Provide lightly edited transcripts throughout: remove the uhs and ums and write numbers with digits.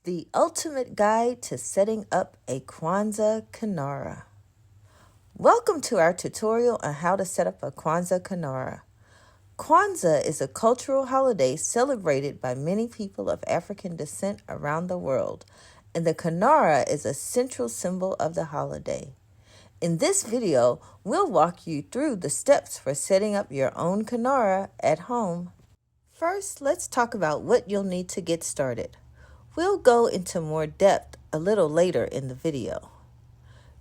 the ultimate guide to setting up a Kwanzaa Kinara. Welcome to our tutorial on how to set up a Kwanzaa Kinara. Kwanzaa is a cultural holiday celebrated by many people of African descent around the world, and the Kinara is a central symbol of the holiday. In this video, we'll walk you through the steps for setting up your own Kinara at home. First, let's talk about what you'll need to get started. We'll go into more depth a little later in the video.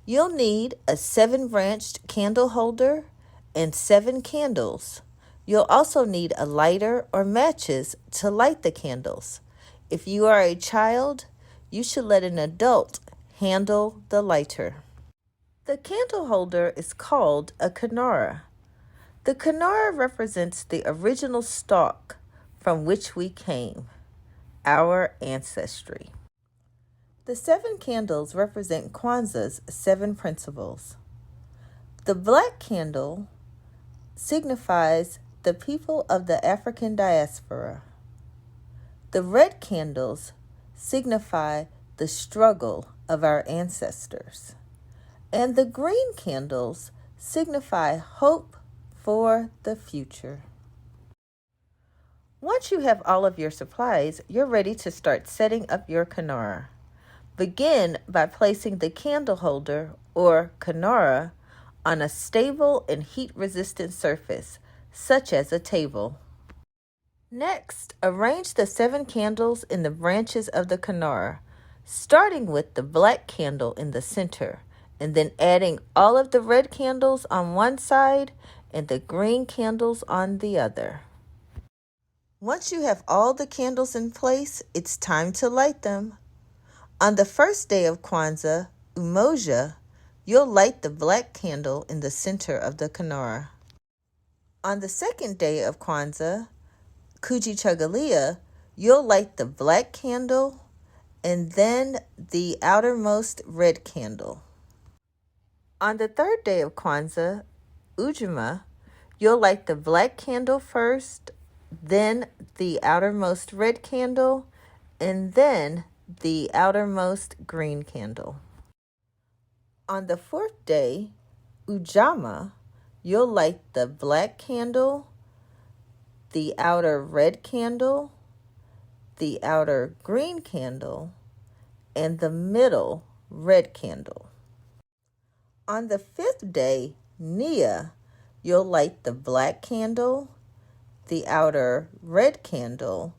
You'll need a 7-branched candle holder and 7 candles. You'll also need a lighter or matches to light the candles. If you are a child, you should let an adult handle the lighter. The candle holder is called a Kinara. The Kinara represents the original stalk from which we came, our ancestry. The 7 candles represent Kwanzaa's 7 principles. The black candle signifies the people of the African diaspora. The red candles signify the struggle of our ancestors. And the green candles signify hope for the future. Once you have all of your supplies, you're ready to start setting up your Kinara. Begin by placing the candle holder, or Kinara, on a stable and heat-resistant surface, such as a table. Next, arrange the 7 candles in the branches of the Kinara, starting with the black candle in the center, and then adding all of the red candles on one side and the green candles on the other. Once you have all the candles in place, it's time to light them. On the first day of Kwanzaa, Umoja, you'll light the black candle in the center of the Kinara. On the second day of Kwanzaa, Kujichagulia, you'll light the black candle and then the outermost red candle. On the third day of Kwanzaa, Ujima, you'll light the black candle first, then the outermost red candle, and then the outermost green candle. On the fourth day, Ujama, you'll light the black candle, the outer red candle, the outer green candle, and the middle red candle. On the fifth day, Nia, you'll light the black candle, the outer red candle,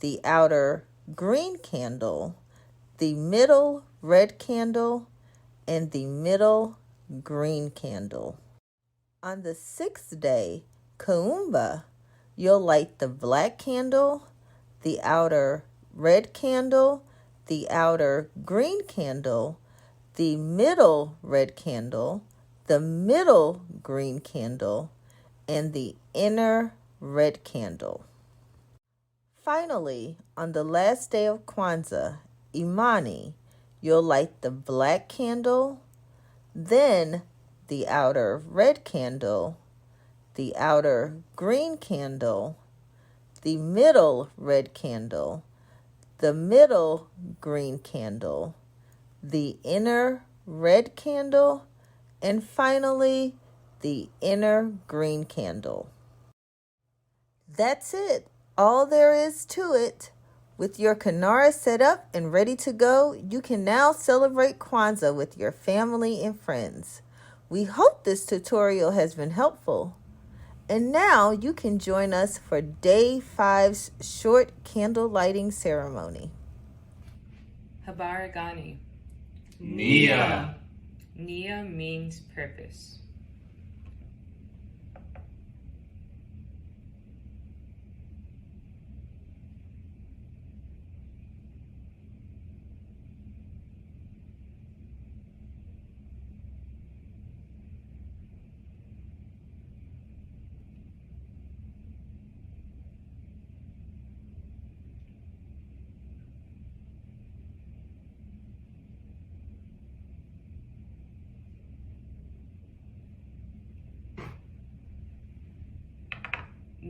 the outer green candle, the middle red candle, and the middle green candle. On the 6th day, Kaumba, you'll light the black candle, the outer red candle, the outer green candle, the middle red candle, the middle green candle, and the inner red candle. Finally, on the last day of Kwanzaa, Imani, you'll light the black candle, then the outer red candle, the outer green candle, the middle red candle, the middle green candle, the inner red candle, and finally, the inner green candle. That's it. All there is to it. With your Kinara set up and ready to go, you can now celebrate Kwanzaa with your family and friends. We hope this tutorial has been helpful. And now you can join us for Day 5's short candle lighting ceremony. Habarigani. Nia. Nia means purpose.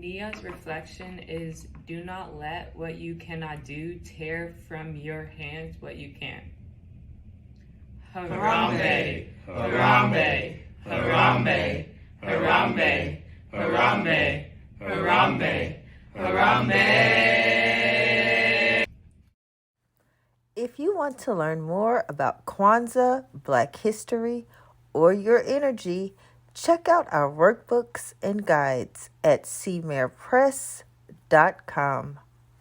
Nia's reflection is, do not let what you cannot do tear from your hands what you can. Harambe, Harambe, Harambe, Harambe, Harambe, Harambe, Harambe. If you want to learn more about Kwanzaa, Black history, or your energy, check out our workbooks and guides at cmarepress.com.